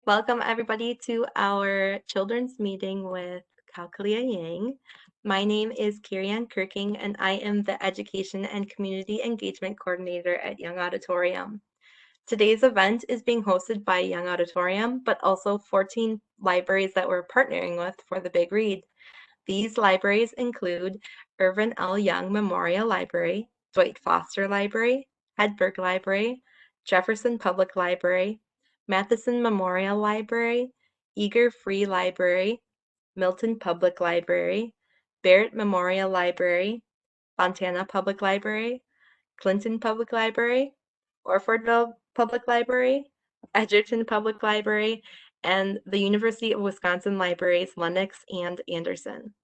Welcome everybody to our children's meeting with Kao Kalia Yang. My name is Kirian Kirking and I am the Education and Community Engagement Coordinator at Young Auditorium. Today's event is being hosted by Young Auditorium, but also 14 libraries that we're partnering with for the Big Read. These libraries include Irvin L. Young Memorial Library, Dwight Foster Library, Hedberg Library, Jefferson Public Library, Matheson Memorial Library, Eager Free Library, Milton Public Library, Barrett Memorial Library, Fontana Public Library, Clinton Public Library, Orfordville Public Library, Edgerton Public Library, and the University of Wisconsin Libraries Lenox and Anderson.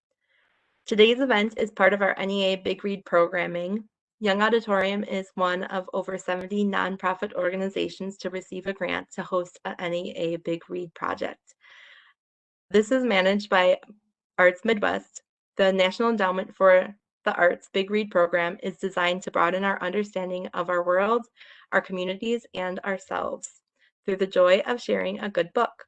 Today's event is part of our NEA Big Read programming. Young Auditorium is one of over 70 nonprofit organizations to receive a grant to host a NEA Big Read project. This is managed by Arts Midwest. The National Endowment for the Arts Big Read program is designed to broaden our understanding of our world, our communities, and ourselves through the joy of sharing a good book.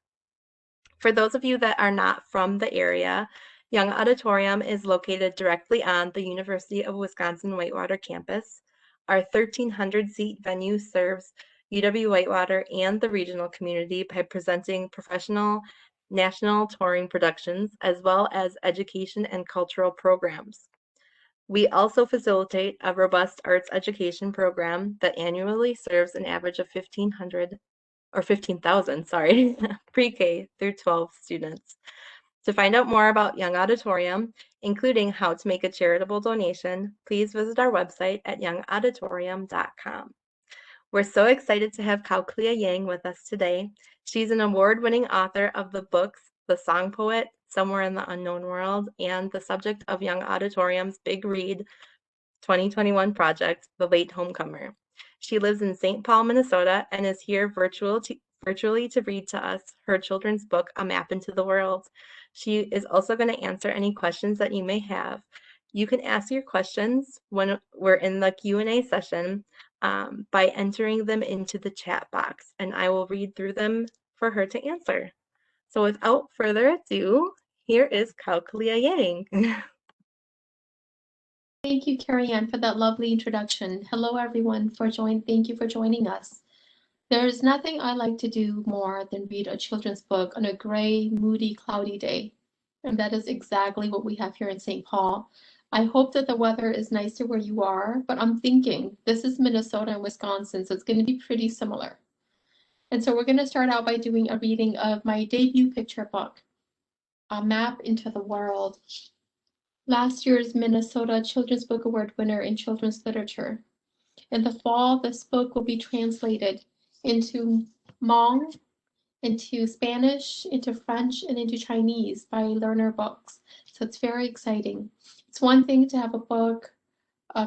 For those of you that are not from the area, Young Auditorium is located directly on the University of Wisconsin-Whitewater campus. Our 1,300-seat venue serves UW-Whitewater and the regional community by presenting professional national touring productions, as well as education and cultural programs. We also facilitate a robust arts education program that annually serves an average of 15,000, sorry, pre-K through 12 students. To find out more about Young Auditorium, including how to make a charitable donation, please visit our website at youngauditorium.com. We're so excited to have Kao Kalia Yang with us today. She's an award-winning author of the books The Song Poet, Somewhere in the Unknown World, and the subject of Young Auditorium's Big Read 2021 project, The Late Homecomer. She lives in St. Paul, Minnesota, and is here virtually to read to us her children's book, A Map into the World. She is also going to answer any questions that you may have. You can ask your questions when we're in the Q&A session by entering them into the chat box, and I will read through them for her to answer. So without further ado, here is Kao Kalia Yang. Thank you, Carrie Ann, for that lovely introduction. Hello, everyone. Thank you for joining us. There's nothing I like to do more than read a children's book on a gray, moody, cloudy day. And that is exactly what we have here in St. Paul. I hope that the weather is nicer where you are, but I'm thinking this is Minnesota and Wisconsin, so it's going to be pretty similar. And so we're going to start out by doing a reading of my debut picture book, A Map into the World. Last year's Minnesota Children's Book Award winner in children's literature. In the fall, this book will be translated into Hmong, into Spanish, into French, and into Chinese by Learner Books. So it's very exciting. It's one thing to have a book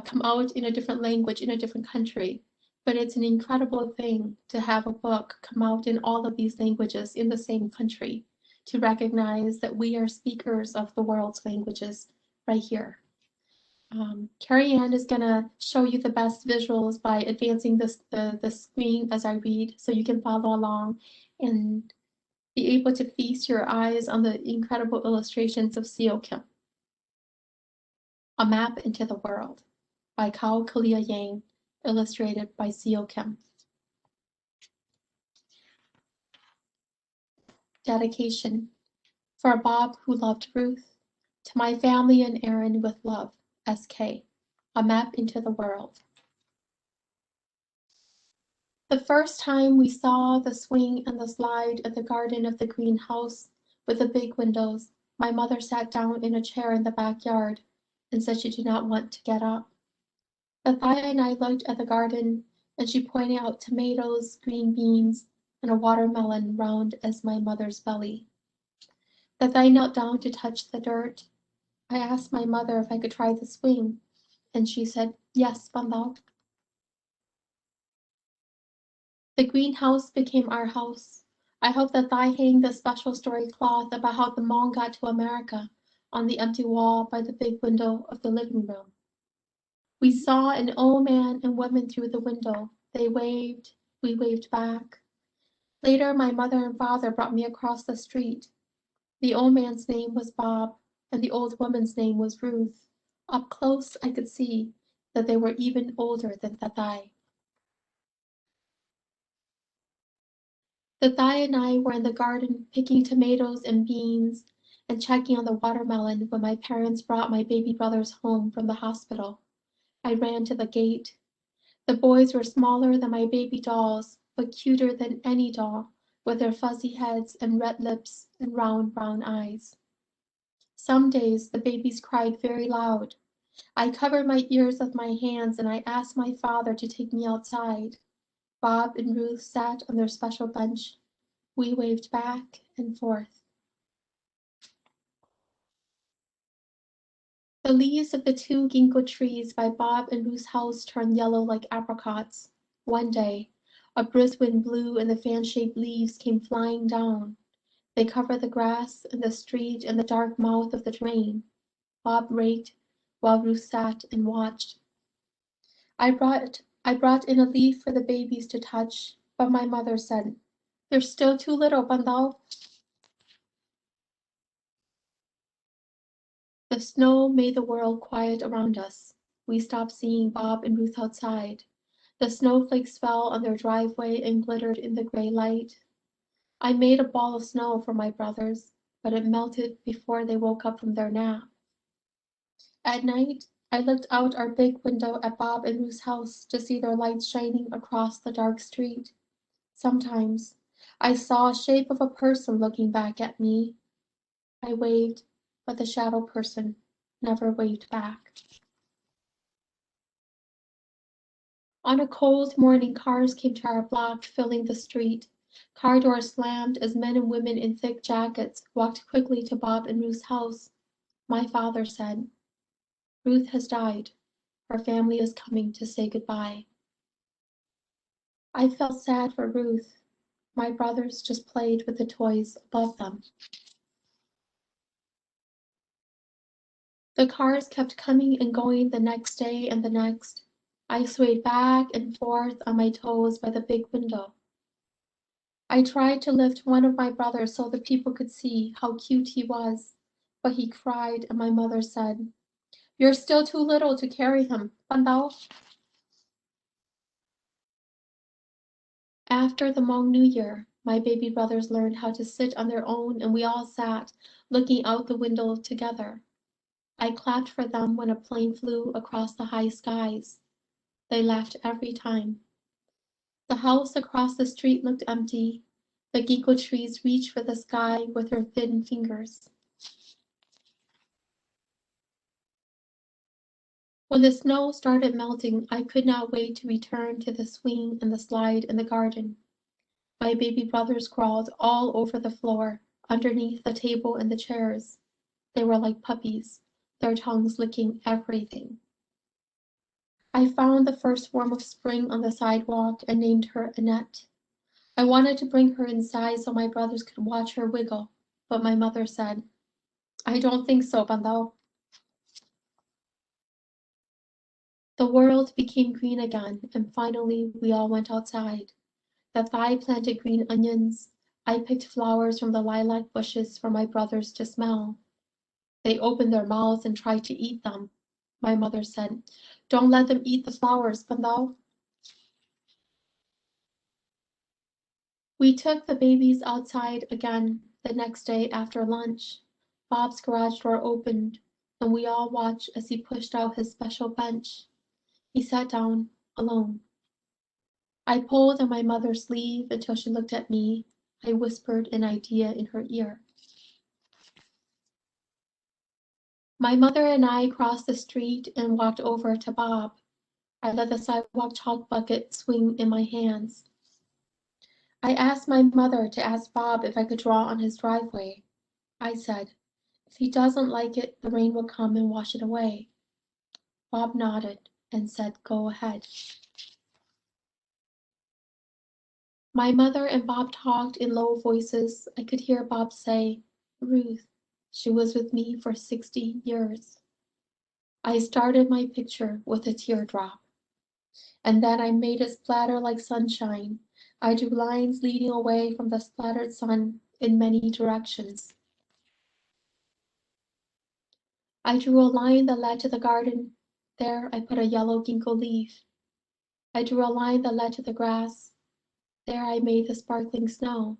come out in a different language in a different country, but it's an incredible thing to have a book come out in all of these languages in the same country, to recognize that we are speakers of the world's languages right here. Carrie Ann is going to show you the best visuals by advancing the screen as I read, so you can follow along and be able to feast your eyes on the incredible illustrations of Seo Kim. A Map into the World by Kao Kalia Yang, illustrated by Seo Kim. Dedication. For Bob who loved Ruth, to my family and Aaron with love, S.K. A Map into the World. The first time we saw the swing and the slide at the garden of the greenhouse with the big windows, my mother sat down in a chair in the backyard and said she did not want to get up. Thea and I looked at the garden, and she pointed out tomatoes, green beans, and a watermelon round as my mother's belly. Thea knelt down to touch the dirt. I asked my mother if I could try the swing, and she said, "Yes, Bambao." The greenhouse became our house. I hope that Thai hang the special story cloth about how the Hmong got to America on the empty wall by the big window of the living room. We saw an old man and woman through the window. They waved, we waved back. Later, my mother and father brought me across the street. The old man's name was Bob, and the old woman's name was Ruth. Up close, I could see that they were even older than Tatay. Tatay and I were in the garden picking tomatoes and beans and checking on the watermelon when my parents brought my baby brothers home from the hospital. I ran to the gate. The boys were smaller than my baby dolls, but cuter than any doll, with their fuzzy heads and red lips and round brown eyes. Some days the babies cried very loud. I covered my ears with my hands and I asked my father to take me outside. Bob and Ruth sat on their special bench. We waved back and forth. The leaves of the two ginkgo trees by Bob and Ruth's house turned yellow like apricots. One day, a brisk wind blew and the fan-shaped leaves came flying down. They covered the grass and the street and the dark mouth of the drain. Bob raked while Ruth sat and watched. I brought in a leaf for the babies to touch, but my mother said, "They're still too little, Bandal." The snow made the world quiet around us. We stopped seeing Bob and Ruth outside. The snowflakes fell on their driveway and glittered in the gray light. I made a ball of snow for my brothers, but it melted before they woke up from their nap. At night, I looked out our big window at Bob and Ruth's house to see their lights shining across the dark street. Sometimes I saw a shape of a person looking back at me. I waved, but the shadow person never waved back. On a cold morning, cars came to our block, filling the street. Car doors slammed as men and women in thick jackets walked quickly to Bob and Ruth's house. My father said, "Ruth has died. Her family is coming to say goodbye." I felt sad for Ruth. My brothers just played with the toys above them. The cars kept coming and going the next day and the next. I swayed back and forth on my toes by the big window. I tried to lift one of my brothers so the people could see how cute he was, but he cried and my mother said, "You're still too little to carry him, Bandao." After the Hmong New Year, my baby brothers learned how to sit on their own and we all sat, looking out the window together. I clapped for them when a plane flew across the high skies. They laughed every time. The house across the street looked empty. The ginkgo trees reached for the sky with their thin fingers. When the snow started melting, I could not wait to return to the swing and the slide in the garden. My baby brothers crawled all over the floor, underneath the table and the chairs. They were like puppies, their tongues licking everything. I found the first worm of spring on the sidewalk and named her Annette. I wanted to bring her inside so my brothers could watch her wiggle, but my mother said, "I don't think so, Bandao." The world became green again, and finally we all went outside. The Thai planted green onions. I picked flowers from the lilac bushes for my brothers to smell. They opened their mouths and tried to eat them. My mother said, "Don't let them eat the flowers, Bandao." We took the babies outside again the next day after lunch. Bob's garage door opened, and we all watched as he pushed out his special bench. He sat down alone. I pulled on my mother's sleeve until she looked at me. I whispered an idea in her ear. My mother and I crossed the street and walked over to Bob. I let the sidewalk chalk bucket swing in my hands. I asked my mother to ask Bob if I could draw on his driveway. I said, "If he doesn't like it, the rain will come and wash it away." Bob nodded and said, "Go ahead." My mother and Bob talked in low voices. I could hear Bob say, "Ruth, she was with me for 60 years." I started my picture with a teardrop, and then I made it splatter like sunshine. I drew lines leading away from the splattered sun in many directions. I drew a line that led to the garden. There I put a yellow ginkgo leaf. I drew a line that led to the grass. There I made the sparkling snow.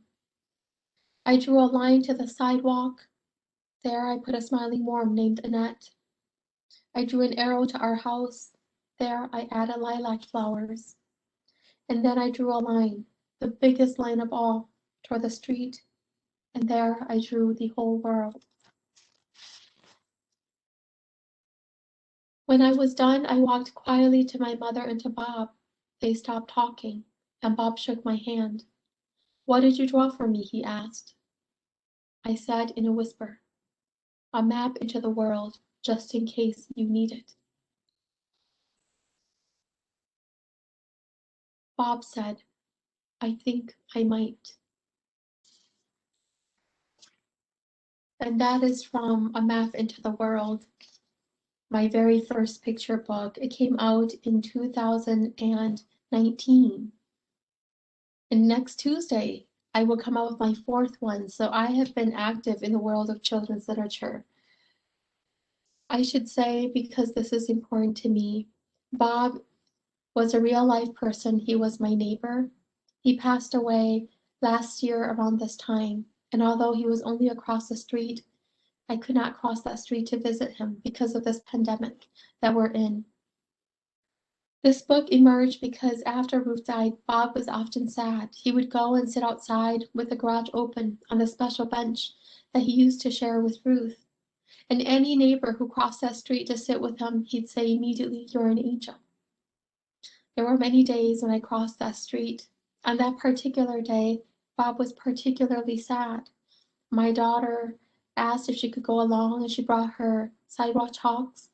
I drew a line to the sidewalk. There I put a smiling worm named Annette. I drew an arrow to our house. There I added lilac flowers. And then I drew a line, the biggest line of all, toward the street. And there I drew the whole world. When I was done, I walked quietly to my mother and to Bob. They stopped talking, and Bob shook my hand. "What did you draw for me?" he asked. I said in a whisper, "A map into the world, just in case you need it." Bob said, "I think I might." And that is from A Map into the World, my very first picture book. It came out in 2019. And next Tuesday, I will come out with my fourth one. So I have been active in the world of children's literature. I should say, because this is important to me, Bob was a real life person. He was my neighbor. He passed away last year around this time. And although he was only across the street, I could not cross that street to visit him because of this pandemic that we're in. This book emerged because after Ruth died, Bob was often sad. He would go and sit outside with the garage open on the special bench that he used to share with Ruth. And any neighbor who crossed that street to sit with him, he'd say immediately, "You're an angel." There were many days when I crossed that street. On that particular day, Bob was particularly sad. My daughter asked if she could go along, and she brought her sidewalk chalks.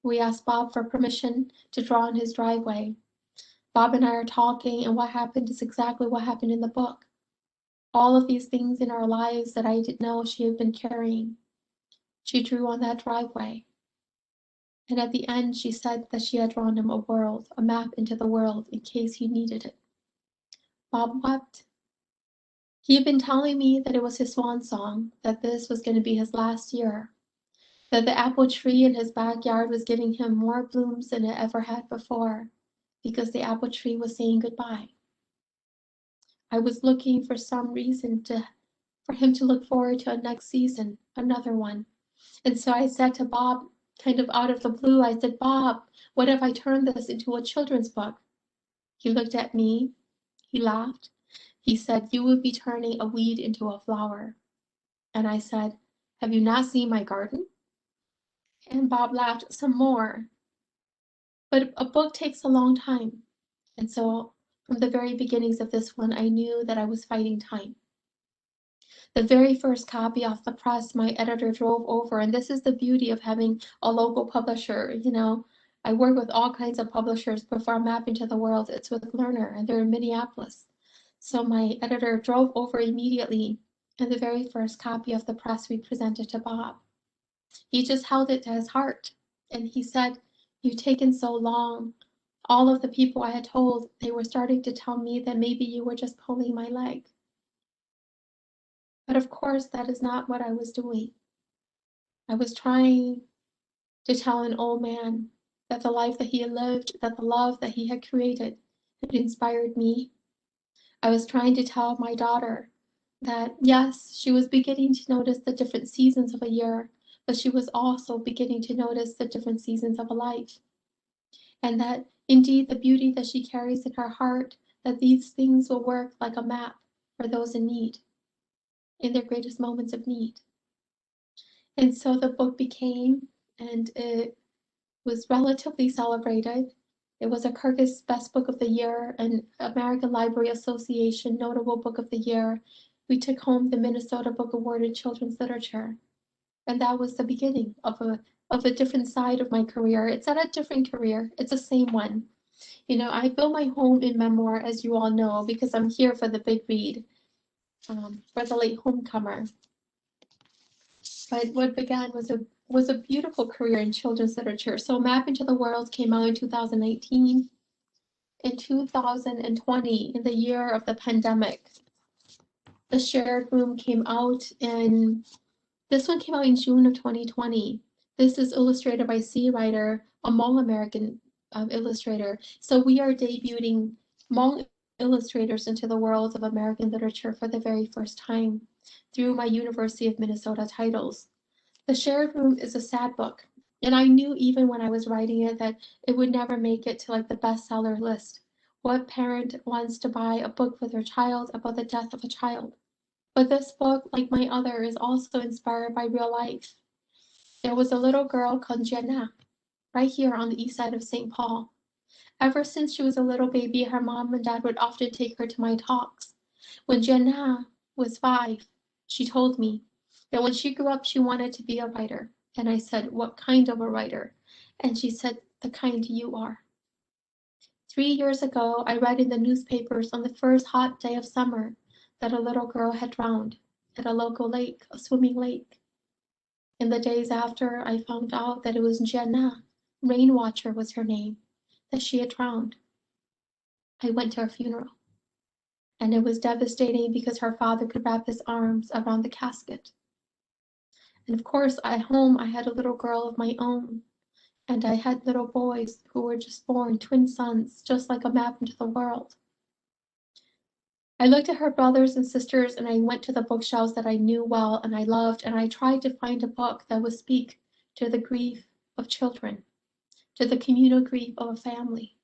We asked Bob for permission to draw in his driveway. Bob and I are talking, and what happened is exactly what happened in the book. All of these things in our lives that I didn't know she had been carrying, she drew on that driveway. And at the end, she said that she had drawn him a world, a map into the world, in case he needed it. Bob wept. He had been telling me that it was his swan song, that this was going to be his last year, that the apple tree in his backyard was giving him more blooms than it ever had before, because the apple tree was saying goodbye. I was looking for some reason for him to look forward to a next season, another one. And so I said to Bob, kind of out of the blue, I said, "Bob, what if I turned this into a children's book?" He looked at me, he laughed. He said, "You would be turning a weed into a flower." And I said, "Have you not seen my garden?" And Bob laughed some more. But a book takes a long time. And so from the very beginnings of this one, I knew that I was fighting time. The very first copy off the press, my editor drove over, and this is the beauty of having a local publisher. I work with all kinds of publishers before Mapping to the World. It's with Learner, and they're in Minneapolis. So my editor drove over immediately, and the very first copy of the press we presented to Bob. He just held it to his heart, and he said, "You've taken so long. All of the people I had told, they were starting to tell me that maybe you were just pulling my leg." But of course, that is not what I was doing. I was trying to tell an old man that the life that he had lived, that the love that he had created, had inspired me. I was trying to tell my daughter that, yes, she was beginning to notice the different seasons of a year, but she was also beginning to notice the different seasons of a life. And that indeed the beauty that she carries in her heart, that these things will work like a map for those in need, in their greatest moments of need. And so the book became, and it was relatively celebrated. It was a Kirkus Best Book of the Year and American Library Association Notable Book of the Year. We took home the Minnesota Book Award in Children's Literature. And that was the beginning of a different side of my career. It's not a different career, it's the same one. I built my home in memoir, as you all know, because I'm here for the big read, for the late homecomer. But what began was a beautiful career in children's literature. So Map into the World came out in 2019. in 2020, in the year of the pandemic. The Shared Room came out in, this one came out in June of 2020. This is illustrated by C. Writer, a Hmong American illustrator. So we are debuting Hmong illustrators into the world of American literature for the very first time through my University of Minnesota titles. The Shared Room is a sad book, and I knew even when I was writing it that it would never make it to like the bestseller list. What parent wants to buy a book for their child about the death of a child? But this book, like my other, is also inspired by real life. There was a little girl called Jenna, right here on the east side of St. Paul. Ever since she was a little baby, her mom and dad would often take her to my talks. When Jenna was 5, she told me that when she grew up, she wanted to be a writer. And I said, "What kind of a writer?" And she said, "The kind you are." 3 years ago, I read in the newspapers on the first hot day of summer that a little girl had drowned at a local lake, a swimming lake. In the days after, I found out that it was Jenna, Rainwatcher was her name, that she had drowned. I went to her funeral, and it was devastating because her father could wrap his arms around the casket. And of course, at home, I had a little girl of my own, and I had little boys who were just born, twin sons, just like a map into the world. I looked at her brothers and sisters, and I went to the bookshelves that I knew well and I loved, and I tried to find a book that would speak to the grief of children, to the communal grief of a family.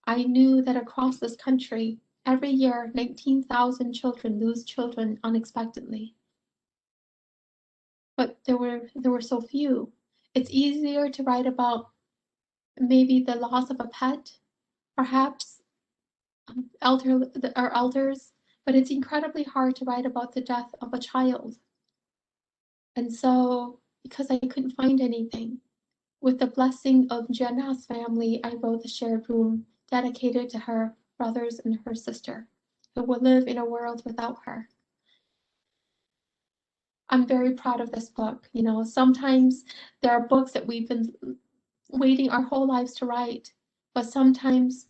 I knew that across this country, every year, 19,000 children lose children unexpectedly. But there were so few. It's easier to write about maybe the loss of a pet, perhaps our elders, but it's incredibly hard to write about the death of a child. And so, because I couldn't find anything, with the blessing of Jenna's family, I wrote The Shared Room, dedicated to her brothers and her sister, who will live in a world without her. I'm very proud of this book. You know, sometimes there are books that we've been waiting our whole lives to write, but sometimes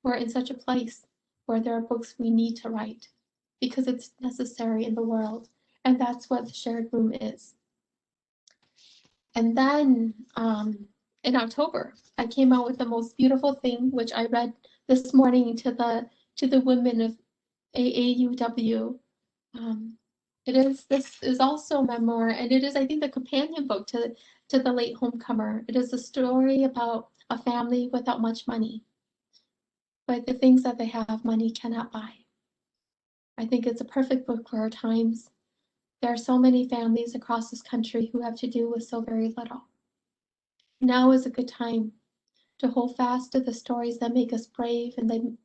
we're in such a place where there are books we need to write because it's necessary in the world. And that's what The Shared Room is. And then in October, I came out with the most beautiful thing, which I read this morning to the women of AAUW. This is also a memoir, and it is, I think, the companion book to The Late Homecomer. It is a story about a family without much money, but the things that they have, money cannot buy. I think it's a perfect book for our times. There are so many families across this country who have to do with so very little. Now is a good time to hold fast to the stories that make us brave and that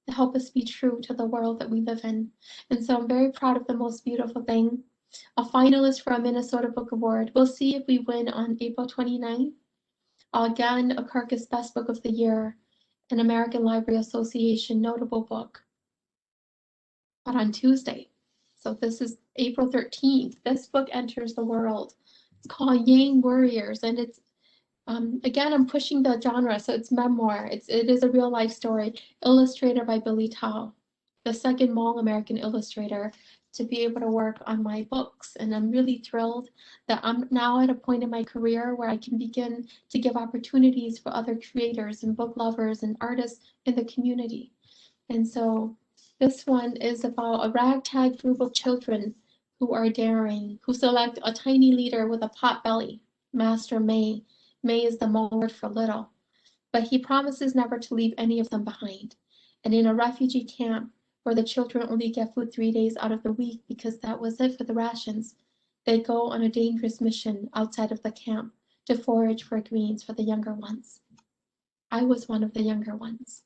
help us be true to the world that we live in. And so I'm very proud of The Most Beautiful Thing, a finalist for a Minnesota Book Award. We'll see if we win on April 29th. Again, a Kirkus Best Book of the Year, an American Library Association notable book. But on Tuesday, so this is April 13th, this book enters the world. It's called Yang Warriors, and it's again, I'm pushing the genre, so it's memoir. It is a real life story, illustrated by Billy Tao, the second Hmong American illustrator to be able to work on my books. And I'm really thrilled that I'm now at a point in my career where I can begin to give opportunities for other creators and book lovers and artists in the community. And so this one is about a ragtag group of children who are daring, who select a tiny leader with a pot belly, Master May. May is the Hmong word for little, but he promises never to leave any of them behind. And in a refugee camp where the children only get food 3 days out of the week because that was it for the rations, they go on a dangerous mission outside of the camp to forage for greens for the younger ones. I was one of the younger ones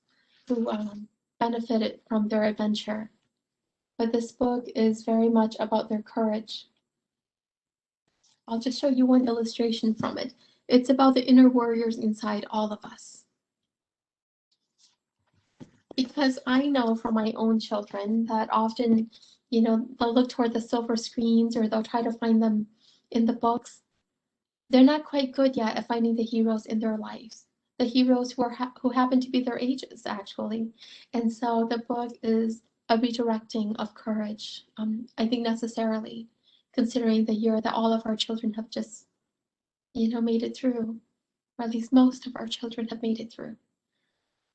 who benefited from their adventure. But this book is very much about their courage. I'll just show you one illustration from it. It's about the inner warriors inside all of us. Because I know from my own children that often, you know, they'll look toward the silver screens or they'll try to find them in the books. They're not quite good yet at finding the heroes in their lives. the heroes who happen to be their ages, actually. And so the book is a redirecting of courage, I think necessarily, considering the year that all of our children have just, made it through, or at least most of our children have made it through.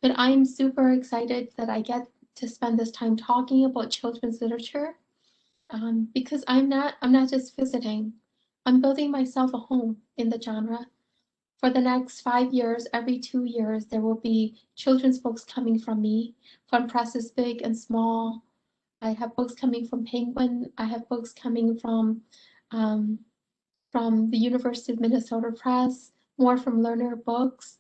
But I'm super excited that I get to spend this time talking about children's literature, because I'm not just visiting. I'm building myself a home in the genre. For the next 5 years, every 2 years, there will be children's books coming from me, from presses big and small. I have books coming from Penguin. I have books coming um, from the University of Minnesota Press, more from Learner Books.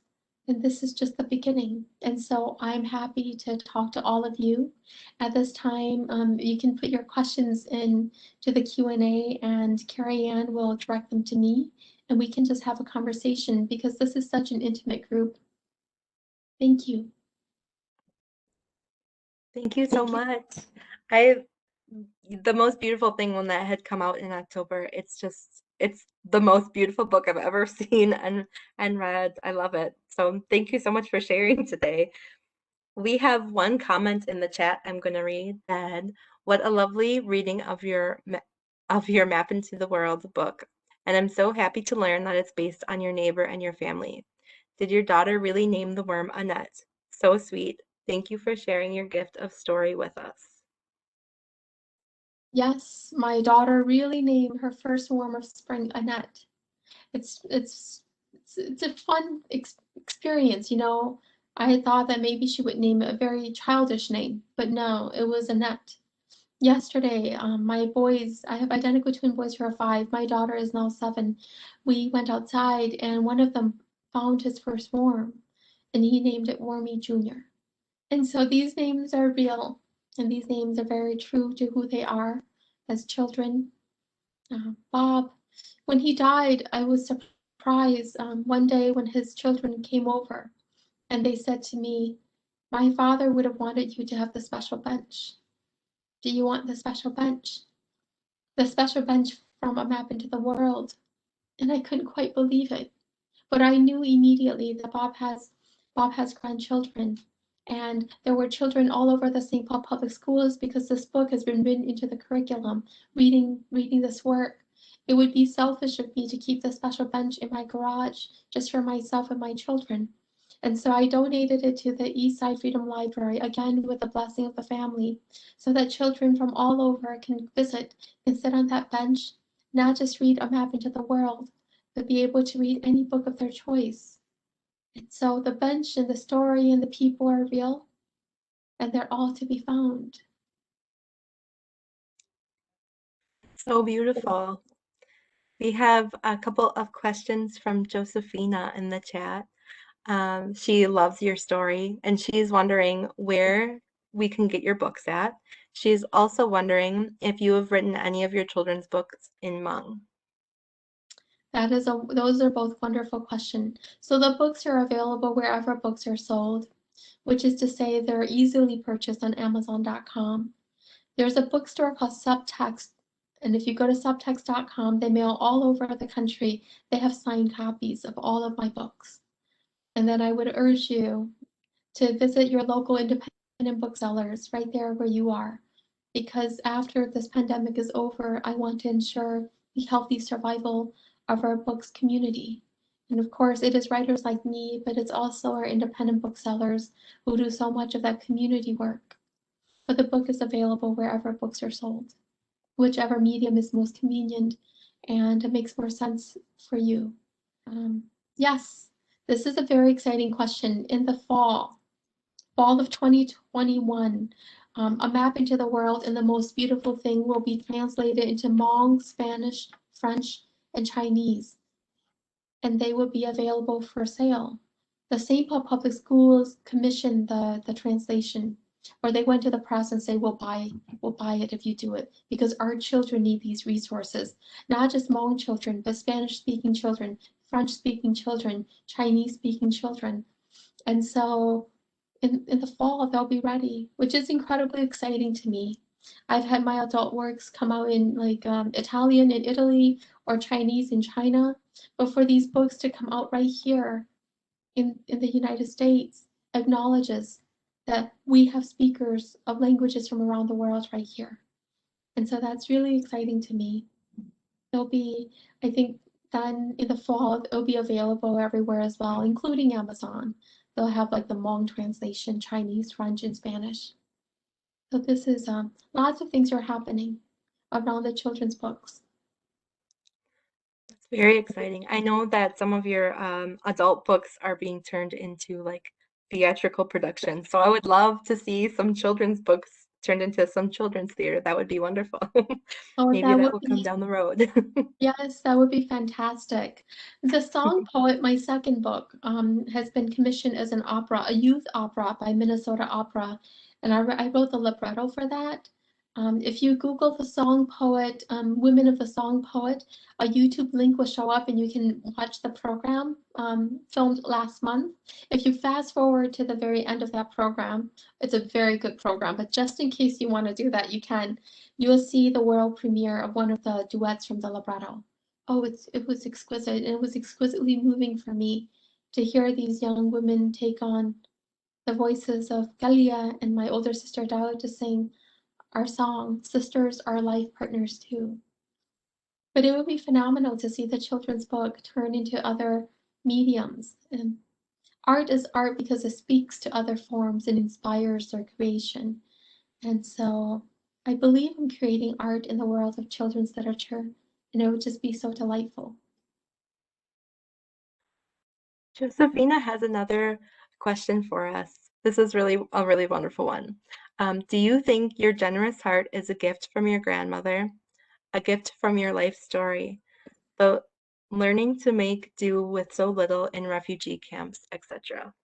And this is just the beginning. And so I'm happy to talk to all of you. At this time, you can put your questions in to the Q&A and Carrie Ann will direct them to me and we can just have a conversation because this is such an intimate group. Thank you. Thank you so much. I The most beautiful thing when that had come out in October, it's the most beautiful book I've ever seen and read. I love it. So thank you so much for sharing today. We have one comment in the chat I'm going to read that what a lovely reading of your Map into the World book. And I'm so happy to learn that it's based on your neighbor and your family. Did your daughter really name the worm Annette? So sweet. Thank you for sharing your gift of story with us. Yes, my daughter really named her first worm of spring Annette. It's a fun experience, I had thought that maybe she would name it a very childish name, but no, it was Annette. Yesterday, my boys, I have identical twin boys who are 5. My daughter is now 7. We went outside and one of them found his first worm and he named it Wormy Jr. And so these names are real and these names are very true to who they are as children. Bob, when he died, I was surprised one day when his children came over and they said to me, "My father would have wanted you to have the special bench. Do you want the special bench?" The special bench from A Map into the World. And I couldn't quite believe it. But I knew immediately that Bob has grandchildren. And there were children all over the St. Paul Public Schools because this book has been written into the curriculum, reading this work. It would be selfish of me to keep the special bench in my garage just for myself and my children. And so I donated it to the East Side Freedom Library, again with the blessing of the family, so that children from all over can visit and sit on that bench, not just read A Map into the World, but be able to read any book of their choice. And so the bench and the story and the people are real, and they're all to be found. So beautiful. We have a couple of questions from Josephina in the chat. She loves your story and she's wondering where we can get your books at. She's also wondering if you have written any of your children's books in Hmong. Those are both wonderful questions. So the books are available wherever books are sold, which is to say they're easily purchased on Amazon.com. There's a bookstore called Subtext, and if you go to subtext.com, they mail all over the country. They have signed copies of all of my books. And then I would urge you to visit your local independent booksellers right there where you are, because after this pandemic is over, I want to ensure the healthy survival of our books community. And of course, it is writers like me, but it's also our independent booksellers who do so much of that community work. But the book is available wherever books are sold, whichever medium is most convenient and it makes more sense for you. Yes, this is a very exciting question. In the fall of 2021, A Map into the World and the Most Beautiful Thing will be translated into Hmong, Spanish, French, and Chinese, and they will be available for sale. The St. Paul Public Schools commissioned the translation, or they went to the press and say, we'll buy it if you do it, because our children need these resources, not just Hmong children, but Spanish-speaking children, French-speaking children, Chinese-speaking children. And so in the fall, they'll be ready, which is incredibly exciting to me. I've had my adult works come out in Italian in Italy or Chinese in China, but for these books to come out right here in the United States acknowledges that we have speakers of languages from around the world right here. And so that's really exciting to me. They'll be, I think, then in the fall, it'll be available everywhere as well, including Amazon. They'll have like the Hmong translation, Chinese, French, and Spanish. So this is lots of things are happening around the children's books. It's very exciting. I know that some of your adult books are being turned into like theatrical productions. So I would love to see some children's books turned into some children's theater. That would be wonderful. Oh, Maybe that that would will come be down the road. Yes, that would be fantastic. The Song Poet, my second book, has been commissioned as an opera, a youth opera by Minnesota Opera, and I wrote the libretto for that. If you Google the Song Poet, Women of the Song Poet, a YouTube link will show up and you can watch the program filmed last month. If you fast forward to the very end of that program, it's a very good program, but just in case you want to do that, you can. You'll see the world premiere of one of the duets from the libretto. Oh, it was exquisite, and it was exquisitely moving for me to hear these young women take on the voices of Kalia and my older sister Dao to sing our song, Sisters Are Life Partners Too. But it would be phenomenal to see the children's book turn into other mediums. And art is art because it speaks to other forms and inspires their creation. And so I believe in creating art in the world of children's literature, and it would just be so delightful. Josephina has another question for us. This is really a really wonderful one. Do you think your generous heart is a gift from your grandmother, a gift from your life story, the learning to make do with so little in refugee camps, etc.?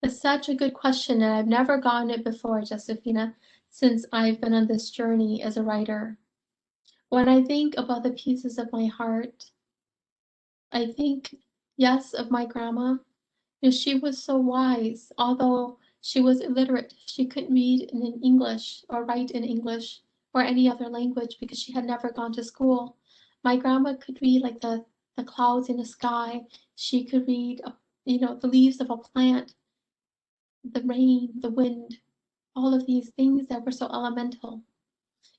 It's such a good question, and I've never gotten it before, Josephina, since I've been on this journey as a writer. When I think about the pieces of my heart, I think, yes, of my grandma. You know, she was so wise, although she was illiterate. She couldn't read in English or write in English or any other language because she had never gone to school. My grandma could read like the clouds in the sky. She could read, the leaves of a plant, the rain, the wind, all of these things that were so elemental.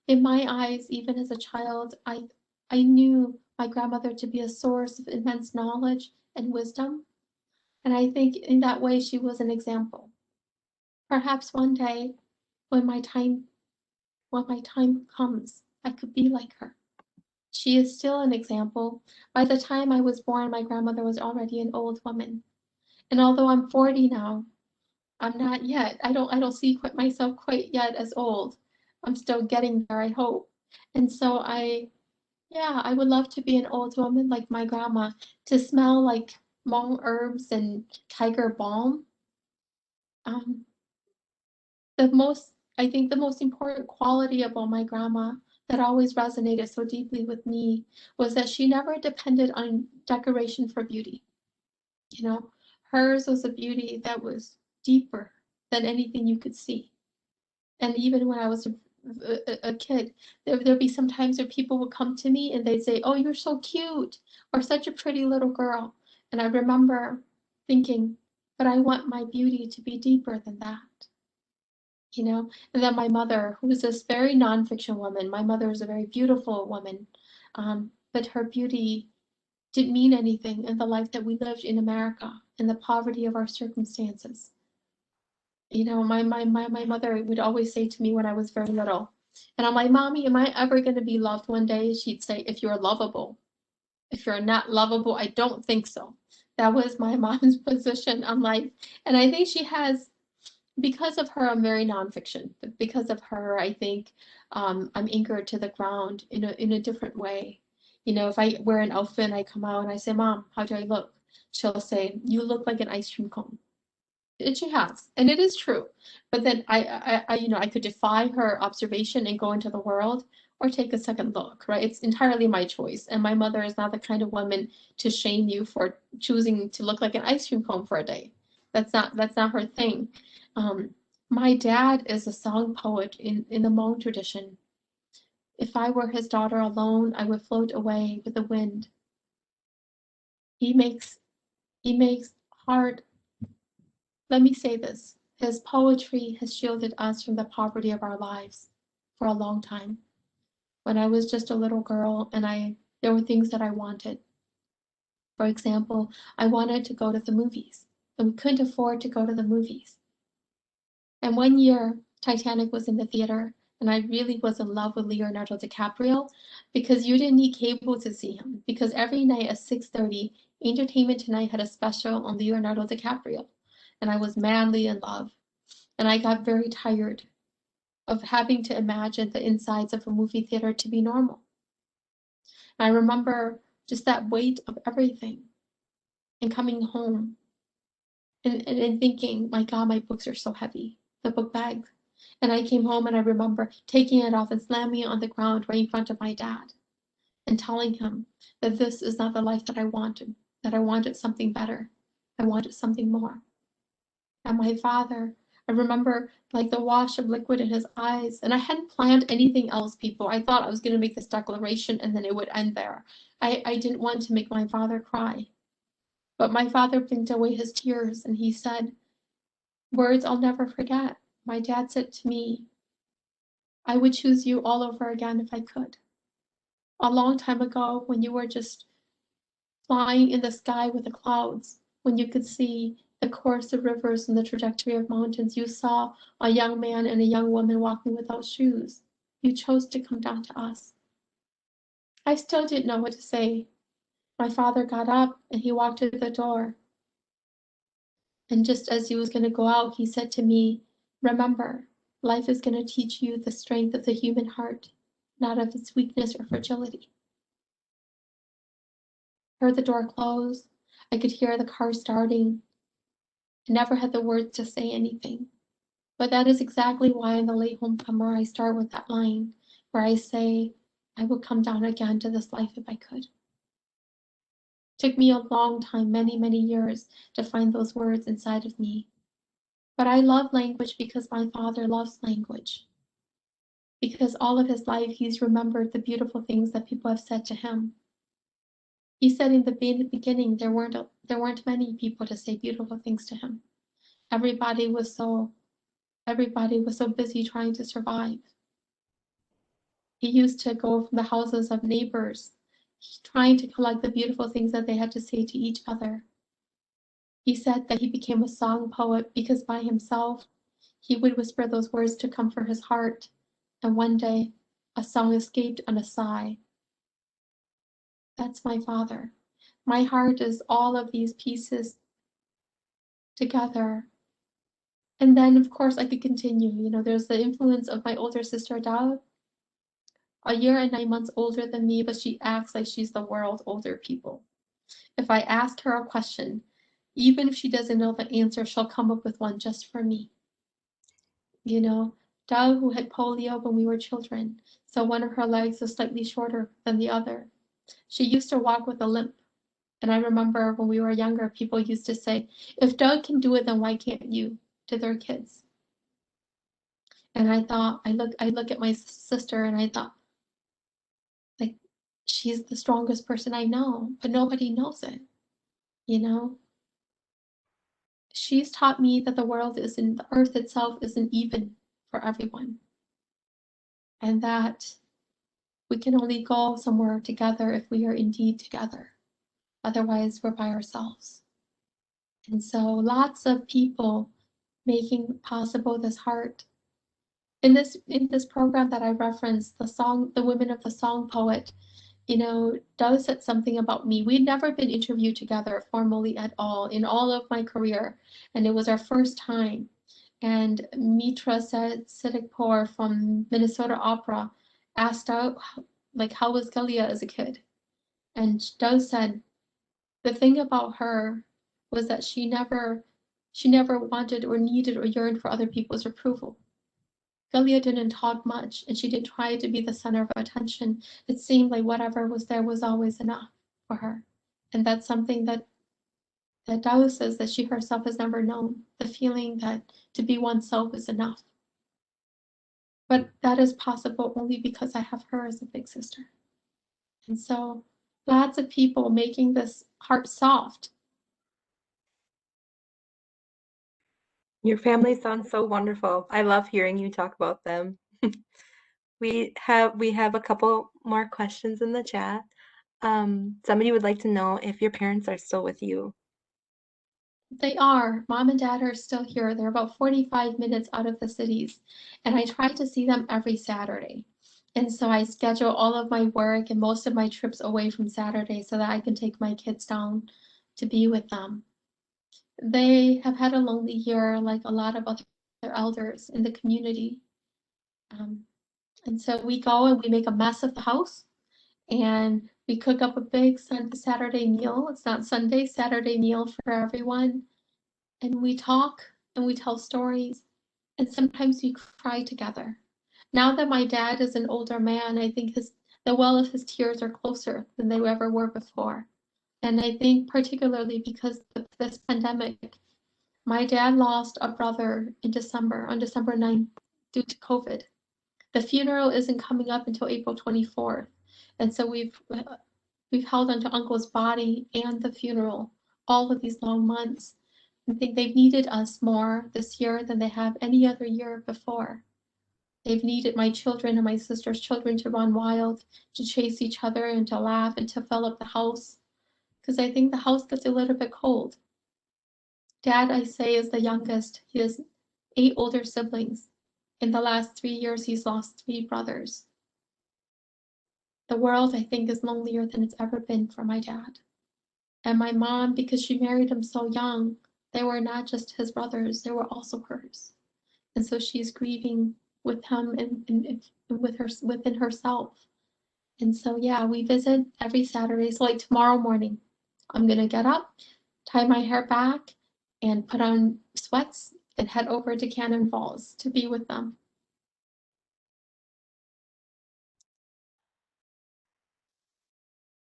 In my eyes, even as a child, I knew my grandmother to be a source of immense knowledge and wisdom. And I think in that way she was an example. Perhaps one day when my time when my time comes, I could be like her. She is still an example. By the time I was born, my grandmother was already an old woman. And although I'm 40 now, I'm not yet. I don't see myself quite yet as old. I'm still getting there, I hope. And so I would love to be an old woman like my grandma, to smell like Hmong herbs and tiger balm. Um, I think the most important quality about my grandma that always resonated so deeply with me was that she never depended on decoration for beauty. You know, hers was a beauty that was deeper than anything you could see. And even when I was a kid, there'd be some times where people would come to me and they'd say, "Oh, you're so cute," or "Such a pretty little girl." And I remember thinking, but I want my beauty to be deeper than that. And then my mother, who was this very nonfiction woman, my mother was a very beautiful woman, but her beauty didn't mean anything in the life that we lived in America, in the poverty of our circumstances. My mother would always say to me when I was very little, and I'm like, "Mommy, am I ever going to be loved one day?" She'd say, "If you're lovable. If you're not lovable, I don't think so." That was my mom's position on life. And I think she has, because of her, I'm very nonfiction. But because of her, I think I'm anchored to the ground in a different way. If I wear an outfit and I come out and I say, "Mom, how do I look?" She'll say, "You look like an ice cream cone." And she has, and it is true. But then I could defy her observation and go into the world, or take a second look, right? It's entirely my choice. And my mother is not the kind of woman to shame you for choosing to look like an ice cream cone for a day. That's not her thing. Um, my dad is a song poet in the Hmong tradition. If I were his daughter alone, I would float away with the wind. He makes He makes hard, let me say this, his poetry has shielded us from the poverty of our lives for a long time. When I was just a little girl and there were things that I wanted. For example, I wanted to go to the movies, and we couldn't afford to go to the movies. And one year, Titanic was in the theater, and I really was in love with Leonardo DiCaprio because you didn't need cable to see him. Because every night at 6:30, Entertainment Tonight had a special on Leonardo DiCaprio, and I was madly in love. And I got very tired of having to imagine the insides of a movie theater to be normal. And I remember just that weight of everything and coming home and thinking, my God, my books are so heavy, the book bag. And I came home and I remember taking it off and slamming it on the ground right in front of my dad and telling him that this is not the life that I wanted, that I wanted something better. I wanted something more. And my father, I remember like the wash of liquid in his eyes. And I hadn't planned anything else, people. I thought I was going to make this declaration and then it would end there. I didn't want to make my father cry. But my father blinked away his tears and he said, words I'll never forget. My dad said to me, I would choose you all over again if I could. A long time ago, when you were just flying in the sky with the clouds, when you could see the course of rivers and the trajectory of mountains, you saw a young man and a young woman walking without shoes. You chose to come down to us. I still didn't know what to say. My father got up and he walked to the door. And just as he was going to go out, he said to me, remember, life is going to teach you the strength of the human heart, not of its weakness or fragility. I heard the door close. I could hear the car starting. I never had the words to say anything. But that is exactly why in the late homecomer I start with that line where I say, I would come down again to this life if I could. It took me a long time, many, many years, to find those words inside of me. But I love language because my father loves language. Because all of his life he's remembered the beautiful things that people have said to him. He said in the beginning there weren't many people to say beautiful things to him. Everybody was so busy trying to survive. He used to go from the houses of neighbors, trying to collect the beautiful things that they had to say to each other. He said that he became a song poet because by himself he would whisper those words to comfort his heart, and one day a song escaped on a sigh. That's my father. My heart is all of these pieces together. And then, of course, I could continue. You know, there's the influence of my older sister, Dao, a year and 9 months older than me, but she acts like she's the world older people. If I ask her a question, even if she doesn't know the answer, she'll come up with one just for me. You know, Dao, who had polio when we were children, so one of her legs was slightly shorter than the other. She used to walk with a limp. And I remember when we were younger, people used to say, if Doug can do it, then why can't you? To their kids. And I thought, I look at my sister and I thought, like, she's the strongest person I know, but nobody knows it, you know? She's taught me that the earth itself isn't even for everyone. And that we can only go somewhere together if we are indeed together. Otherwise, we're by ourselves. And so lots of people making possible this heart. In this program that I referenced, the Women of the Song Poet, you know, Doe said something about me. We'd never been interviewed together formally at all in all of my career, and it was our first time. And Mitra said Siddiqpur from Minnesota Opera asked out like how was Kalia as a kid, and Doe said the thing about her was that she never wanted or needed or yearned for other people's approval. Kalia didn't talk much, and she didn't try to be the center of attention. It seemed like whatever was there was always enough for her. And that's something that Dao says that she herself has never known, the feeling that to be oneself is enough. But that is possible only because I have her as a big sister. And so lots of people making this heart soft Your family sounds so wonderful. I love hearing you talk about them. We have a couple more questions in the chat. Somebody would like to know if your parents are still with you. They are. Mom and dad are still here. They're about 45 minutes out of the cities, and I try to see them every Saturday. And so I schedule all of my work and most of my trips away from Saturday so that I can take my kids down to be with them. They have had a lonely year, like a lot of other elders in the community. Um, and so we go and we make a mess of the house and we cook up a big Saturday meal. It's not Sunday, Saturday meal for everyone. And we talk and we tell stories. And sometimes we cry together. Now that my dad is an older man, I think the well of his tears are closer than they ever were before. And I think particularly because of this pandemic, my dad lost a brother in December, on December 9th, due to COVID. The funeral isn't coming up until April 24th. And so we've held onto Uncle's body and the funeral all of these long months. I think they've needed us more this year than they have any other year before. They've needed my children and my sister's children to run wild, to chase each other and to laugh and to fill up the house. Because I think the house gets a little bit cold. Dad, I say, is the youngest. He has 8 older siblings. In the last 3 years, he's lost 3 brothers. The world, I think, is lonelier than it's ever been for my dad. And my mom, because she married him so young, they were not just his brothers, they were also hers. And so she's grieving with him and with her within herself. And so yeah, we visit every Saturday. So like tomorrow morning, I'm gonna get up, tie my hair back, and put on sweats and head over to Cannon Falls to be with them.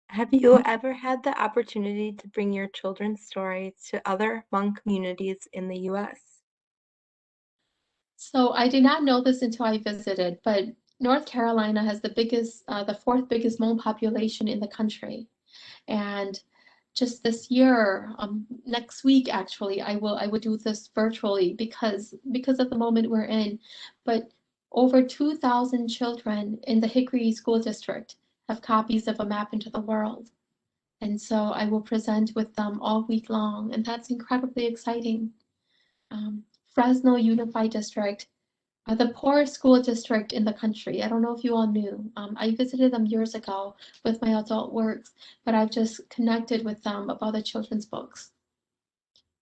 Have you ever had the opportunity to bring your children's stories to other Hmong communities in the US? So I did not know this until I visited, but North Carolina has the fourth biggest Hmong population in the country. And just this year, next week actually, I will do this virtually because of the moment we're in. But over 2,000 children in the Hickory School District have copies of A Map into the World. And so I will present with them all week long, and that's incredibly exciting. Fresno Unified District, the poorest school district in the country. I don't know if you all knew. I visited them years ago with my adult works, but I've just connected with them about the children's books.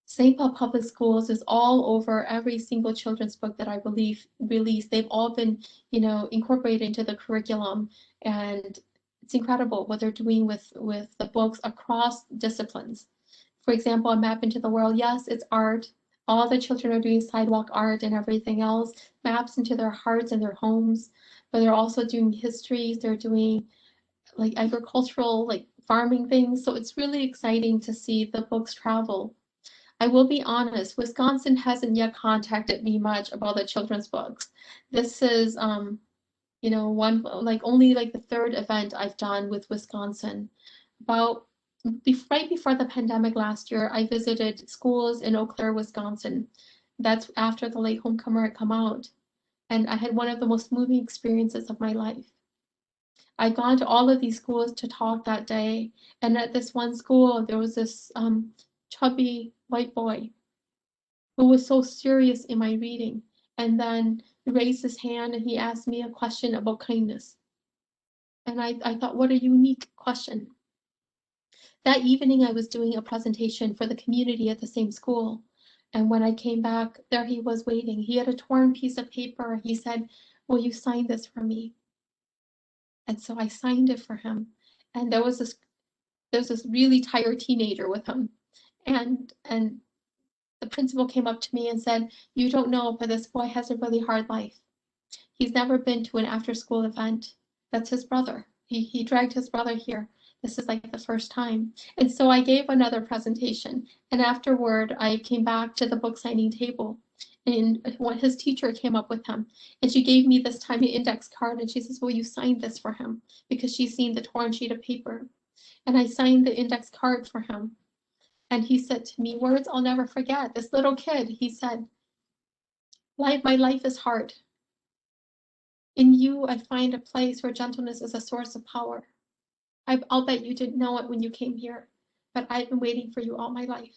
St. Paul Public Schools is all over every single children's book that I believe released. They've all been, incorporated into the curriculum, and it's incredible what they're doing with the books across disciplines. For example, A Map into the World, yes, it's art. All the children are doing sidewalk art and everything else, maps into their hearts and their homes, but they're also doing histories, they're doing like agricultural, like farming things. So it's really exciting to see the books travel. I will be honest, Wisconsin hasn't yet contacted me much about the children's books. This is one like only like the third event I've done with Wisconsin. About right before the pandemic last year, I visited schools in Eau Claire, Wisconsin. That's after the Late Homecomer had come out, and I had one of the most moving experiences of my life. I'd gone to all of these schools to talk that day, and at this one school, there was this chubby white boy who was so serious in my reading, and then he raised his hand and he asked me a question about kindness. And I thought, what a unique question. That evening, I was doing a presentation for the community at the same school. And when I came back, there he was waiting. He had a torn piece of paper. He said, will you sign this for me? And so I signed it for him. And there was this really tired teenager with him. And the principal came up to me and said, you don't know, but this boy has a really hard life. He's never been to an after-school event. That's his brother. He dragged his brother here. This is like the first time. And so I gave another presentation. And afterward, I came back to the book signing table. And his teacher came up with him. And she gave me this tiny index card. And she says, will you sign this for him? Because she's seen the torn sheet of paper. And I signed the index card for him. And he said to me, words I'll never forget. This little kid, he said, My life is hard. In you, I find a place where gentleness is a source of power. I'll bet you didn't know it when you came here, but I've been waiting for you all my life.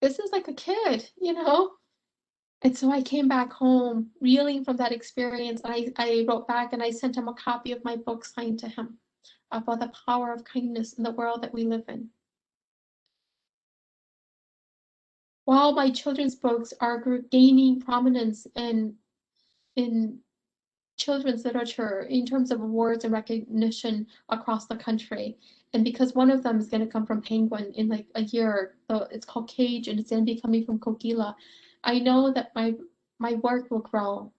This is like a kid, you know? And so I came back home reeling from that experience. I wrote back and I sent him a copy of my book signed to him about the power of kindness in the world that we live in. While my children's books are gaining prominence in children's literature in terms of awards and recognition across the country, and because one of them is going to come from Penguin in like a year, so it's called Cage, and it's going to be coming from Kokila, I know that my work will grow.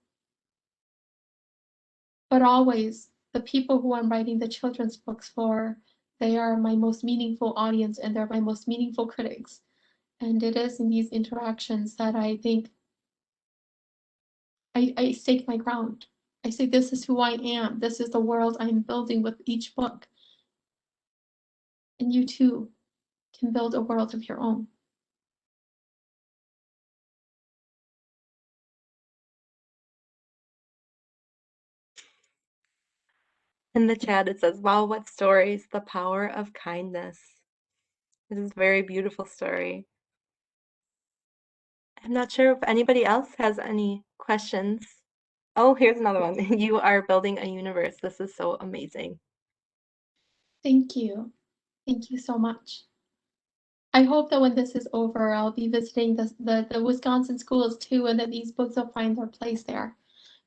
But always, the people who I'm writing the children's books for, they are my most meaningful audience and they're my most meaningful critics. And it is in these interactions that I think I stake my ground. I say, this is who I am. This is the world I'm building with each book. And you too can build a world of your own. In the chat, it says, wow, what stories, the power of kindness. This is a very beautiful story. I'm not sure if anybody else has any questions. Oh, here's another one. You are building a universe. This is so amazing. Thank you. Thank you so much. I hope that when this is over, I'll be visiting the Wisconsin schools too, and that these books will find their place there.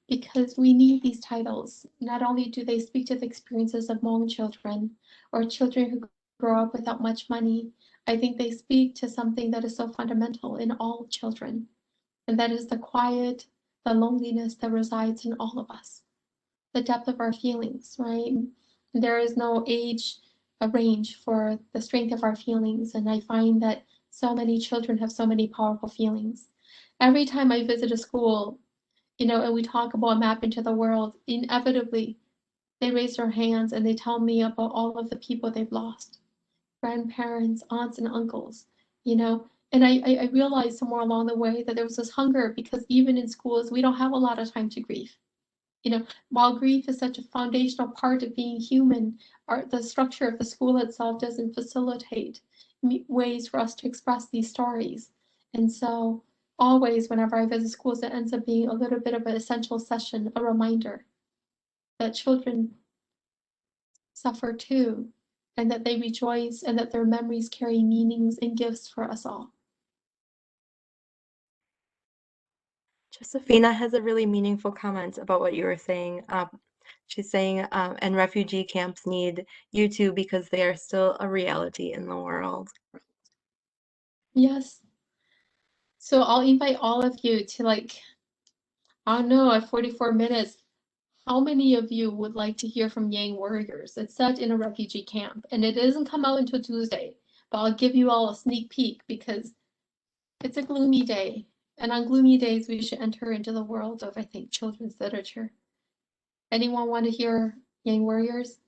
Because we need these titles. Not only do they speak to the experiences of Hmong children or children who grow up without much money, I think they speak to something that is so fundamental in all children, and that is the quiet, the loneliness that resides in all of us, the depth of our feelings, right? There is no age range for the strength of our feelings, and I find that so many children have so many powerful feelings. Every time I visit a school, and we talk about map into the world, inevitably they raise their hands and they tell me about all of the people they've lost, grandparents, aunts and uncles, and I realized somewhere along the way that there was this hunger because even in schools, we don't have a lot of time to grieve. While grief is such a foundational part of being human, the structure of the school itself doesn't facilitate ways for us to express these stories. And so always whenever I visit schools, it ends up being a little bit of an essential session, a reminder that children suffer too, and that they rejoice, and that their memories carry meanings and gifts for us all. Josephina has a really meaningful comment about what you were saying. She's saying, and refugee camps need you too because they are still a reality in the world. Yes. So I'll invite all of you to I don't know, at 44 minutes, how many of you would like to hear from Yang warriors? It's set in a refugee camp, and it doesn't come out until Tuesday, but I'll give you all a sneak peek because it's a gloomy day, and on gloomy days, we should enter into the world of, I think, children's literature. Anyone want to hear Yang warriors?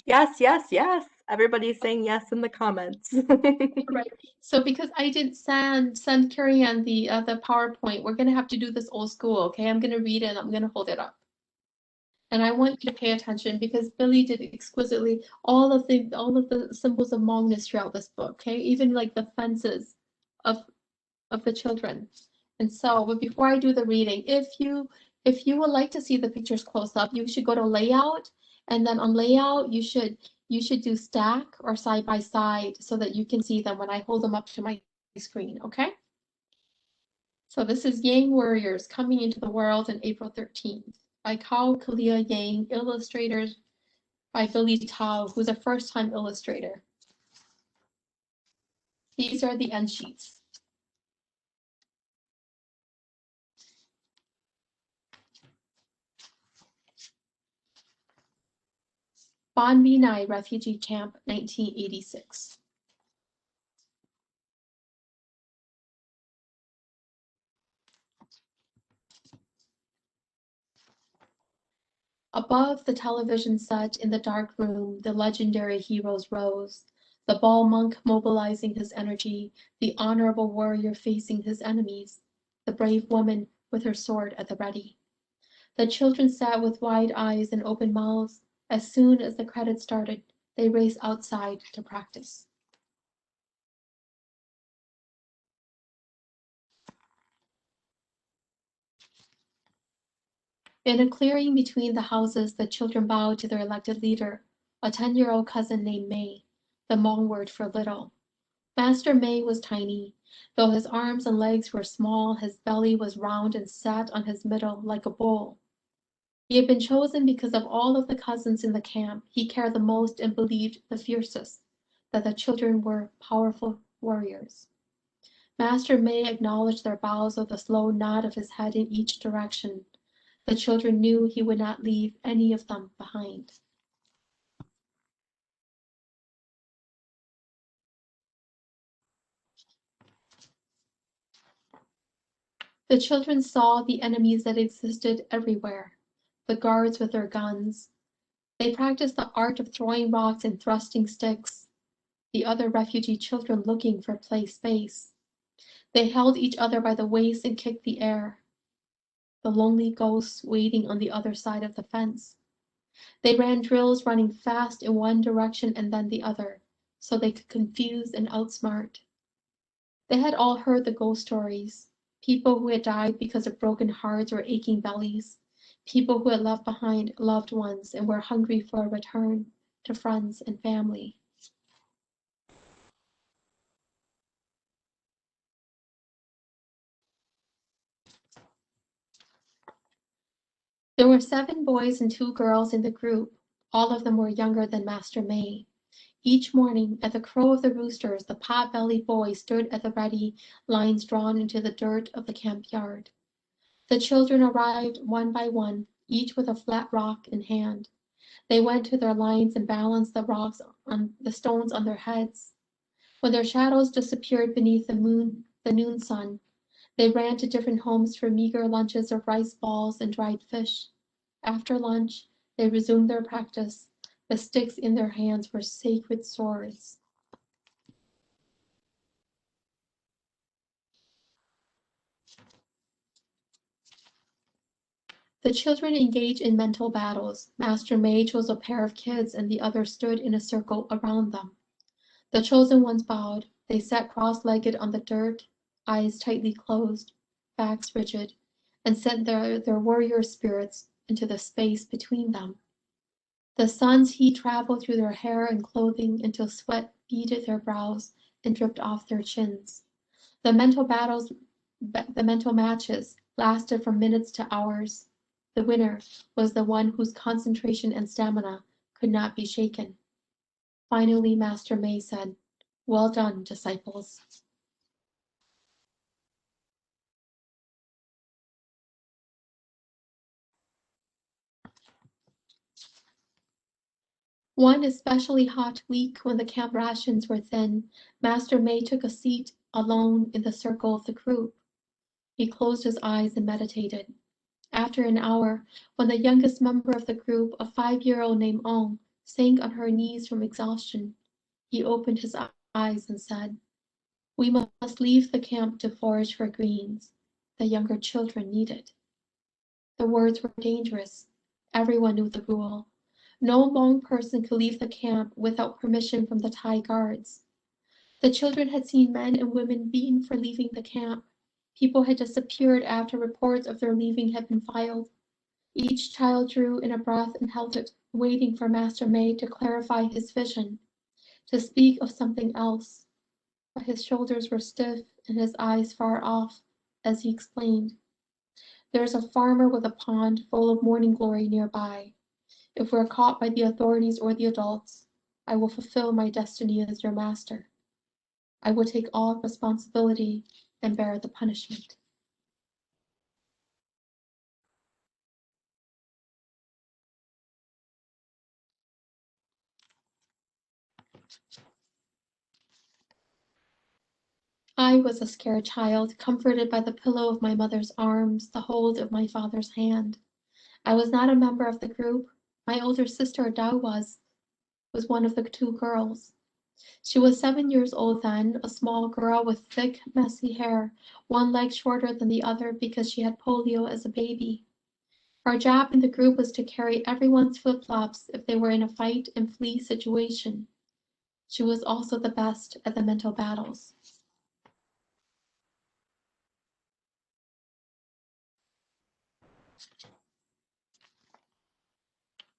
Yes, yes, yes. Everybody's saying yes in the comments. Right. So because I didn't send Carrie Ann the PowerPoint, we're gonna have to do this old school, okay? I'm gonna read it and I'm gonna hold it up. And I want you to pay attention because Billy did exquisitely all of the symbols of Hmongness throughout this book, okay? Even like the fences of the children. And so, but before I do the reading, if you would like to see the pictures close up, you should go to layout, and then on layout you should do stack or side by side so that you can see them when I hold them up to my screen, okay? So this is Yang Warriors Coming into the World on April 13th by Kao Kalia Yang, illustrators by Billy Tao, who's a first-time illustrator. These are the end sheets. Ban Binai Refugee Camp, 1986. Above the television set in the dark room, the legendary heroes rose. The ball monk mobilizing his energy, the honorable warrior facing his enemies. the brave woman with her sword at the ready. The children sat with wide eyes and open mouths. As soon as the credits started, they raced outside to practice. In a clearing between the houses, the children bowed to their elected leader, a 10-year-old cousin named May, the Hmong word for little. Master May was tiny. Though his arms and legs were small, his belly was round and sat on his middle like a bowl. He had been chosen because of all of the cousins in the camp, he cared the most and believed the fiercest that the children were powerful warriors. Master May acknowledged their bows with a slow nod of his head in each direction. The children knew he would not leave any of them behind. The children saw the enemies that existed everywhere, the guards with their guns. They practiced the art of throwing rocks and thrusting sticks, the other refugee children looking for play space. They held each other by the waist and kicked the air, the lonely ghosts waiting on the other side of the fence. They ran drills running fast in one direction and then the other, so they could confuse and outsmart. They had all heard the ghost stories, people who had died because of broken hearts or aching bellies, people who had left behind loved ones and were hungry for a return to friends and family. There were 7 boys and 2 girls in the group. All of them were younger than Master May. Each morning, at the crow of the roosters, the pot-bellied boy stood at the ready, lines drawn into the dirt of the camp yard. The children arrived one by one, each with a flat rock in hand. They went to their lines and balanced the stones on their heads. When their shadows disappeared beneath the noon sun, they ran to different homes for meager lunches of rice balls and dried fish. After lunch, they resumed their practice. The sticks in their hands were sacred swords. The children engaged in mental battles. Master May chose a pair of kids and the others stood in a circle around them. The chosen ones bowed. They sat cross-legged on the dirt, eyes tightly closed, backs rigid, and sent their warrior spirits into the space between them. The sun's heat traveled through their hair and clothing until sweat beaded their brows and dripped off their chins. The mental matches lasted from minutes to hours. The winner was the one whose concentration and stamina could not be shaken. Finally, Master May said, "Well done, disciples." One especially hot week when the camp rations were thin, Master May took a seat alone in the circle of the group. He closed his eyes and meditated. After an hour, when the youngest member of the group, a 5-year-old named Ong, sank on her knees from exhaustion, he opened his eyes and said, "We must leave the camp to forage for greens. The younger children need it." The words were dangerous. Everyone knew the rule. No Hmong person could leave the camp without permission from the Thai guards. The children had seen men and women beaten for leaving the camp. People had disappeared after reports of their leaving had been filed. Each child drew in a breath and held it, waiting for Master May to clarify his vision, to speak of something else. But his shoulders were stiff and his eyes far off as he explained. "There's a farmer with a pond full of morning glory nearby. If we're caught by the authorities or the adults, I will fulfill my destiny as your master. I will take all responsibility and bear the punishment." I was a scared child, comforted by the pillow of my mother's arms, the hold of my father's hand. I was not a member of the group. My older sister Dao was one of the 2 girls. She was 7 years old then, a small girl with thick, messy hair, one leg shorter than the other because she had polio as a baby. Her job in the group was to carry everyone's flip-flops if they were in a fight and flee situation. She was also the best at the mental battles.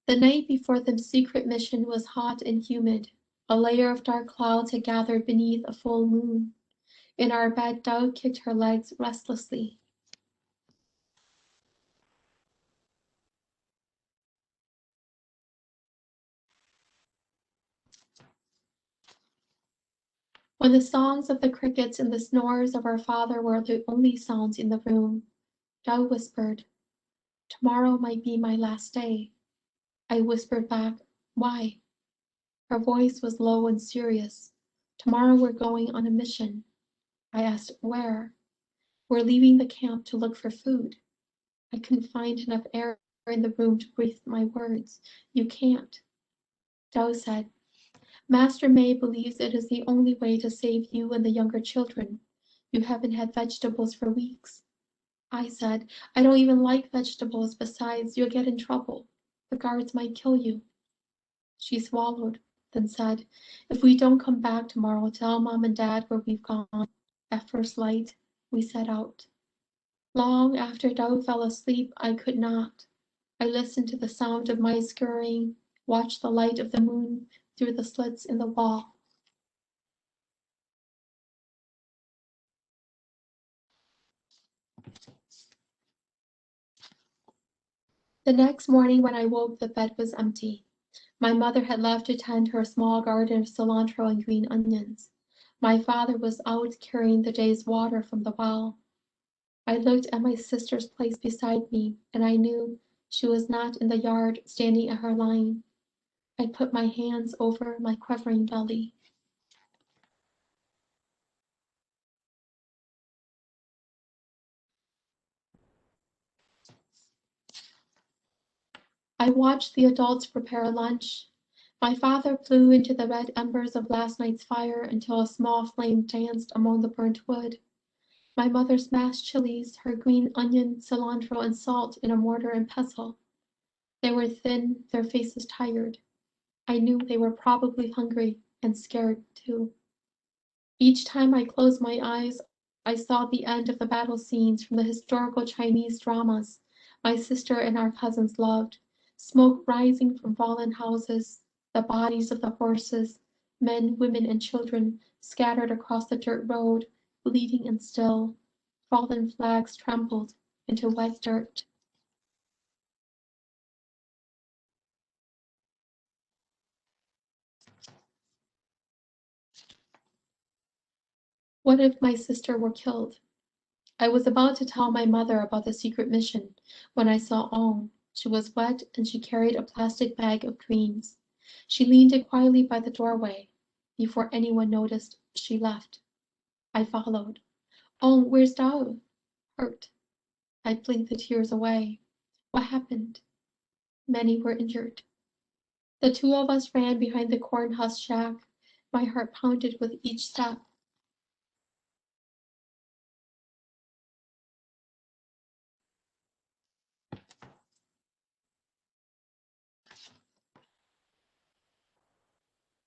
The night before the secret mission was hot and humid. A layer of dark clouds had gathered beneath a full moon. In our bed, Dao kicked her legs restlessly. When the songs of the crickets and the snores of our father were the only sounds in the room, Dao whispered, "Tomorrow might be my last day." I whispered back, "Why?" Her voice was low and serious. "Tomorrow we're going on a mission." I asked, "Where?" "We're leaving the camp to look for food." I couldn't find enough air in the room to breathe my words. "You can't." Dao said, "Master May believes it is the only way to save you and the younger children. You haven't had vegetables for weeks." I said, "I don't even like vegetables. Besides, you'll get in trouble. The guards might kill you." She swallowed, then said, "If we don't come back tomorrow, tell Mom and Dad where we've gone." At first light, we set out. Long after Dao fell asleep, I could not. I listened to the sound of mice scurrying, watched the light of the moon through the slits in the wall. The next morning when I woke, the bed was empty. My mother had left to tend her small garden of cilantro and green onions. My father was out carrying the day's water from the well. I looked at my sister's place beside me, and I knew she was not in the yard standing at her line. I put my hands over my quivering belly. I watched the adults prepare lunch. My father blew into the red embers of last night's fire until a small flame danced among the burnt wood. My mother smashed chilies, her green onion, cilantro, and salt in a mortar and pestle. They were thin, their faces tired. I knew they were probably hungry and scared too. Each time I closed my eyes, I saw the end of the battle scenes from the historical Chinese dramas my sister and our cousins loved. Smoke rising from fallen houses, the bodies of the horses, men, women, and children scattered across the dirt road, bleeding and still, fallen flags trampled into wet dirt. What if my sister were killed? I was about to tell my mother about the secret mission when I saw Ong. She was wet and she carried a plastic bag of greens. She leaned it quietly by the doorway. Before anyone noticed, she left. I followed. "Ong, where's Dao?" "Hurt." I blinked the tears away. "What happened?" "Many were injured." The two of us ran behind the corn husk shack. My heart pounded with each step.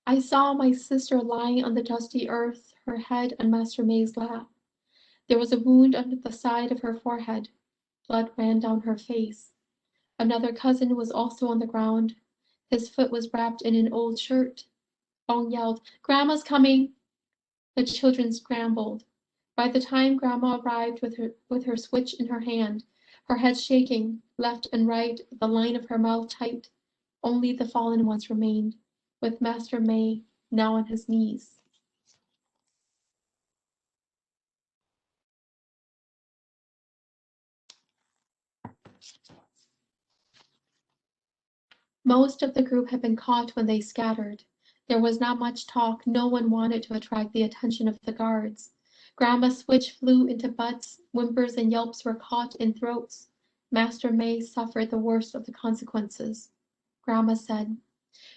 I saw my sister lying on the dusty earth, her head on Master May's lap. There was a wound under the side of her forehead. Blood ran down her face. Another cousin was also on the ground. His foot was wrapped in an old shirt. Ong yelled, "Grandma's coming!" The children scrambled. By the time Grandma arrived with her switch in her hand, her head shaking, left and right, the line of her mouth tight, only the fallen ones remained, with Master May now on his knees. Most of the group had been caught when they scattered. There was not much talk, no one wanted to attract the attention of the guards. Grandma's switch flew into butts, whimpers and yelps were caught in throats. Master May suffered the worst of the consequences. Grandma said,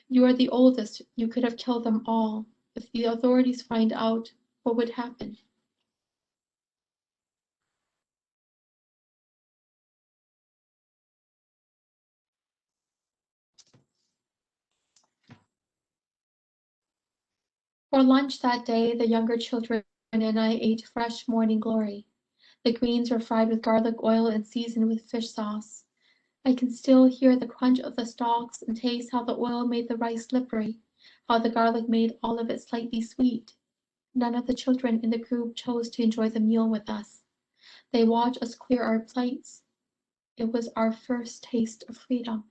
"You are the oldest, you could have killed them all. If the authorities find out, what would happen? For lunch that day, the younger children and I ate fresh morning glory. The greens were fried with garlic oil and seasoned with fish sauce. I can still hear the crunch of the stalks and taste how the oil made the rice slippery, how the garlic made all of it slightly sweet. None of the children in the group chose to enjoy the meal with us. They watched us clear our plates. It was our first taste of freedom.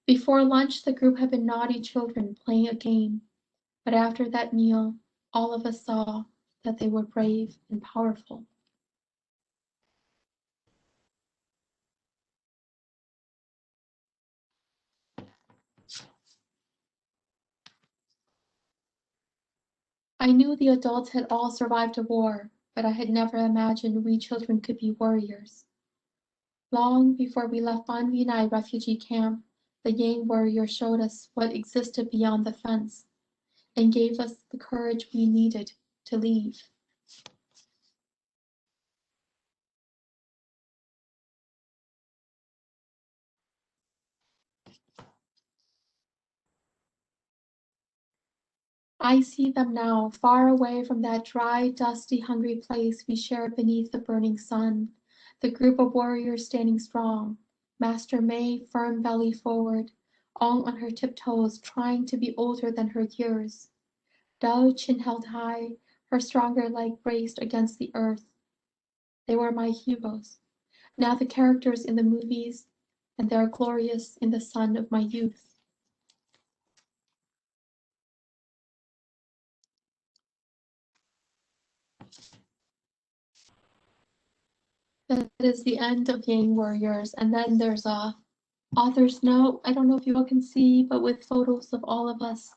Before lunch, the group had been naughty children playing a game, but after that meal, all of us saw that they were brave and powerful. I knew the adults had all survived a war, but I had never imagined we children could be warriors. Long before we left Ban Vinai refugee camp, the Yang warrior showed us what existed beyond the fence and gave us the courage we needed to leave. I see them now, far away from that dry, dusty, hungry place we shared beneath the burning sun, the group of warriors standing strong, Master May firm belly forward, Ong on her tiptoes, trying to be older than her years. Dao chin held high, her stronger leg braced against the earth. They were my heroes, now the characters in the movies, and they are glorious in the sun of my youth. That is the end of Yang Warriors, and then there's a author's note. I don't know if you all can see, but with photos of all of us,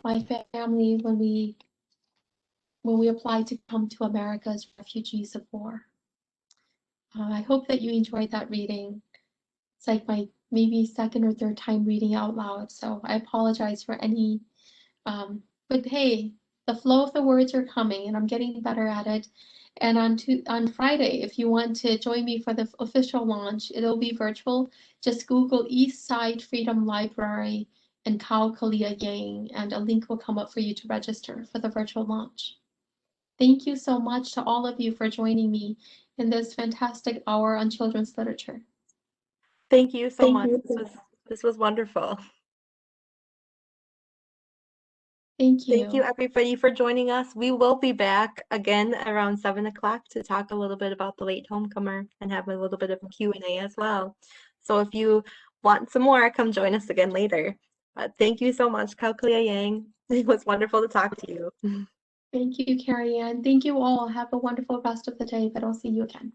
my family, when we applied to come to America as refugees of war. I hope that you enjoyed that reading. It's like my maybe second or third time reading out loud, so I apologize for any. But hey, the flow of the words are coming, and I'm getting better at it. And on Friday, if you want to join me for the official launch, it'll be virtual. Just Google East Side Freedom Library and Kao Kalia Yang, and a link will come up for you to register for the virtual launch. Thank you so much to all of you for joining me in this fantastic hour on children's literature. Thank you so Thank much. you. This was wonderful. Thank Thank you you. everybody for joining us. We will be back again around 7 o'clock to talk a little bit about the late homecomer and have a little bit of a Q&A as well. So if you want some more, come join us again later. Thank you so much, Kao Kalia Yang. It was wonderful to talk to you. Thank you, Carrie Ann. Thank you all. Have a wonderful rest of the day, but I'll see you again.